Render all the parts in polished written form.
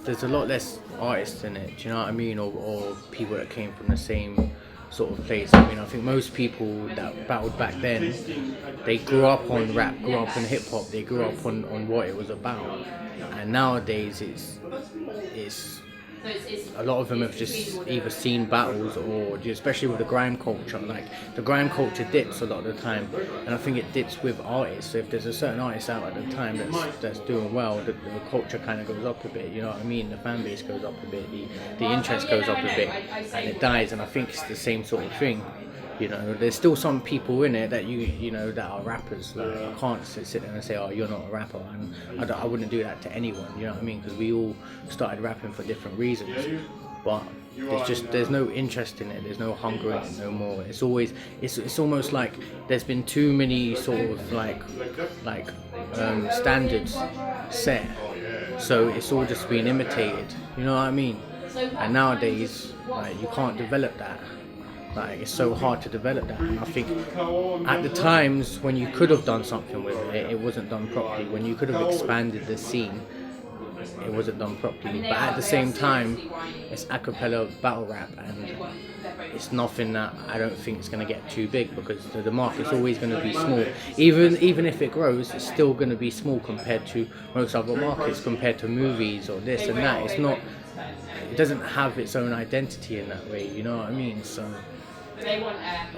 there's a lot less artists in it. Do you know what I mean? Or people that came from the same sort of place. I mean, I think most people that battled back then, they grew up on rap, grew up on hip hop, they grew up on what it was about. And nowadays, it's a lot of them have just either seen battles or especially with the grime culture, like the grime culture dips a lot of the time, and I think it dips with artists. So if there's a certain artist out at the time that's doing well, the culture kind of goes up a bit, you know what I mean? The fan base goes up a bit, the interest goes up a bit, and it dies. And I think it's the same sort of thing. You know, there's still some people in it that you know that are rappers. Like, I can't sit there and say, oh, you're not a rapper, and I wouldn't do that to anyone. You know what I mean? Because we all started rapping for different reasons, but there's no interest in it. There's no hunger in it no more. It's almost like there's been too many sort of like standards set, so it's all just being imitated. You know what I mean? And nowadays, like, you can't develop that. Like, it's so hard to develop that, and I think at the times when you could have done something with it, it wasn't done properly. When you could have expanded the scene, it wasn't done properly. But at the same time, it's a cappella battle rap, and it's nothing that I don't think is going to get too big, because the market's always going to be small. Even if it grows, it's still going to be small compared to most other markets, compared to movies or this and that. It doesn't have its own identity in that way, you know what I mean? So,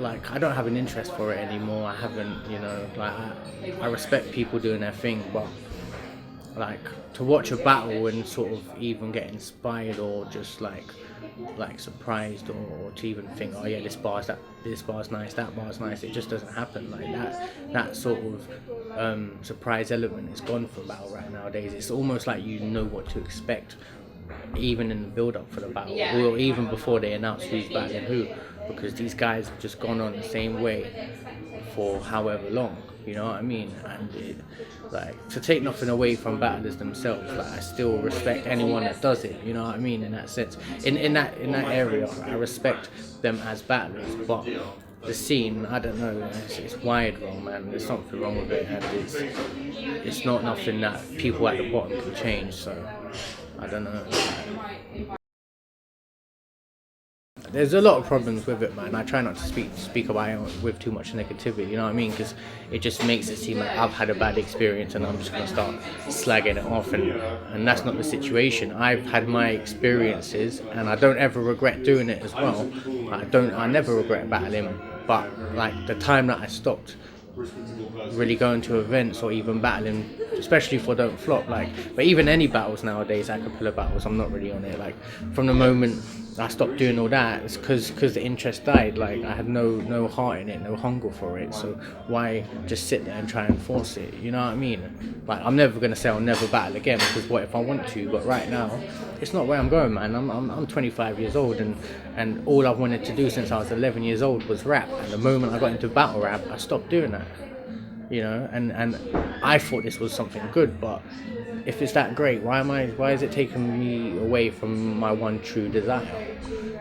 like, I don't have an interest for it anymore. I haven't, you know, like, I respect people doing their thing, but like, to watch a battle and sort of even get inspired or just like surprised, or to even think, oh yeah, this bar's nice, that bar's nice, it just doesn't happen. Like, that sort of surprise element is gone for battle rap nowadays. It's almost like you know what to expect even in the build up for the battle, or even before they announce who's battling who, because these guys have just gone on the same way for however long, you know what I mean? And like, to take nothing away from battlers themselves, like, I still respect anyone that does it, you know what I mean? In that sense, in that area, I respect them as battlers, but the scene, I don't know, it's wired wrong, man. There's something wrong with it, and it's not nothing that people at the bottom can change. So I don't know. There's a lot of problems with it, man. I try not to speak about it with too much negativity, you know what I mean? Because it just makes it seem like I've had a bad experience and I'm just going to start slagging it off, and that's not the situation. I've had my experiences and I don't ever regret doing it as well. I never regret battling, but like, the time that I stopped really going to events or even battling, especially for Don't Flop, like, but even any battles nowadays, a cappella battles, I'm not really on it. Like, from the moment I stopped doing all that, it's because the interest died. Like, I had no heart in it, no hunger for it, so why just sit there and try and force it, you know what I mean? Like, I'm never going to say I'll never battle again, because what if I want to? But right now, it's not where I'm going, man. I'm 25 years old, and all I've wanted to do since I was 11 years old was rap, and the moment I got into battle rap, I stopped doing that. You know, and I thought this was something good, but if it's that great, why is it taking me away from my one true desire?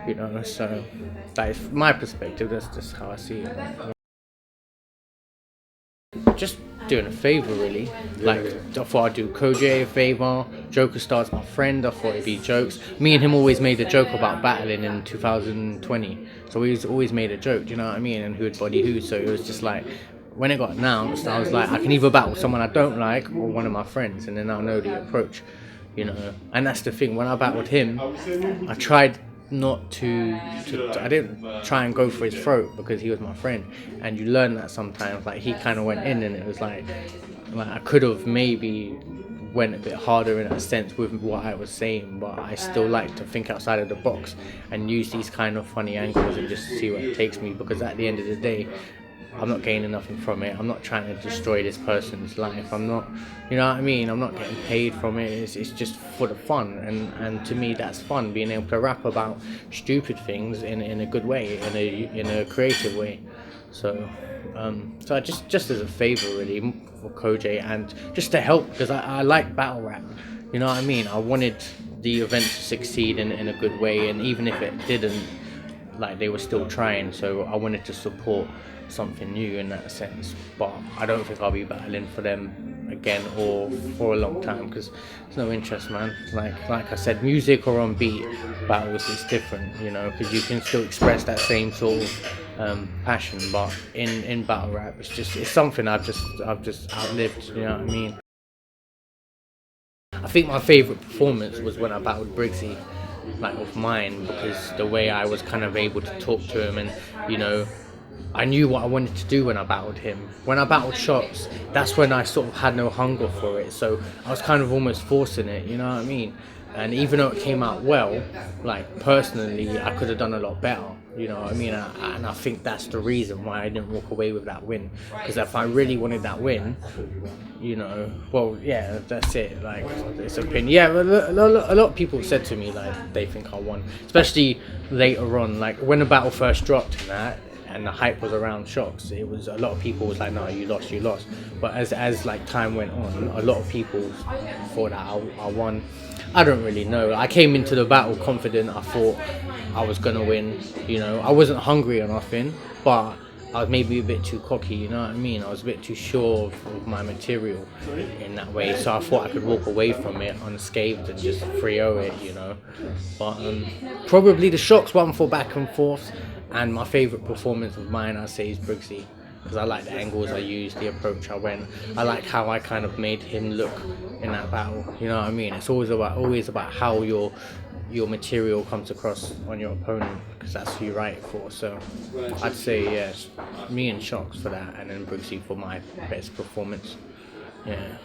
You know, so that is my perspective. That's just how I see it. Just doing a favour, really. Like, I thought I'd do Koj a favour. Joker Star's my friend. I thought it'd be jokes. Me and him always made a joke about battling in 2020. So we always made a joke, do you know what I mean? And who'd body who. So it was just like, when it got announced, I was like, I can either battle someone I don't like or one of my friends, and then I'll know the approach, you know. And that's the thing, when I battled him, I tried not to I didn't try and go for his throat, because he was my friend, and you learn that sometimes. Like, he kind of went in, and it was like I could have maybe went a bit harder in a sense with what I was saying, but I still like to think outside of the box and use these kind of funny angles and just see where it takes me, because at the end of the day, I'm not gaining nothing from it. I'm not trying to destroy this person's life. I'm not, you know what I mean? I'm not getting paid from it. It's just for the fun, and to me, that's fun, being able to rap about stupid things in a good way, in a creative way. So I just as a favour, really, for Koj, and just to help, because I like battle rap. You know what I mean? I wanted the event to succeed in a good way, and even if it didn't, like, they were still trying. So I wanted to support something new in that sense, but I don't think I'll be battling for them again or for a long time, because there's no interest, man. Like I said, music or on beat battles is different, you know, because you can still express that same sort of passion, but in battle rap, it's something I've just outlived. You know what I mean? I think my favourite performance was when I battled Briggsy, like of mine, because the way I was kind of able to talk to him, and you know, I knew what I wanted to do when I battled him. When I battled Shots, that's when I sort of had no hunger for it, so I was kind of almost forcing it, you know what I mean? And even though it came out well, like personally, I could have done a lot better, you know what I mean? And I think that's the reason why I didn't walk away with that win. Because if I really wanted that win, you know, well, yeah, that's it. Like, it's opinion. Yeah, a lot of people said to me like they think I won, especially later on, like when the battle first dropped and that, and the hype was around Shocks. It was a lot of people was like, no, you lost. But as like time went on, a lot of people thought that I won. I don't really know. I came into the battle confident. I thought I was gonna win. You know, I wasn't hungry or nothing, but I was maybe a bit too cocky. You know what I mean? I was a bit too sure of my material in that way. So I thought I could walk away from it unscathed and just 3-0 it. You know, but probably the Shocks one for back and forth. And my favourite performance of mine, I'd say, is Briggsy, because I like the angles I used, the approach I went. I like how I kind of made him look in that battle. You know what I mean? It's always about how your material comes across on your opponent, because that's who you write it for. So I'd say yes, me and Shocks for that, and then Briggsy for my best performance. Yeah.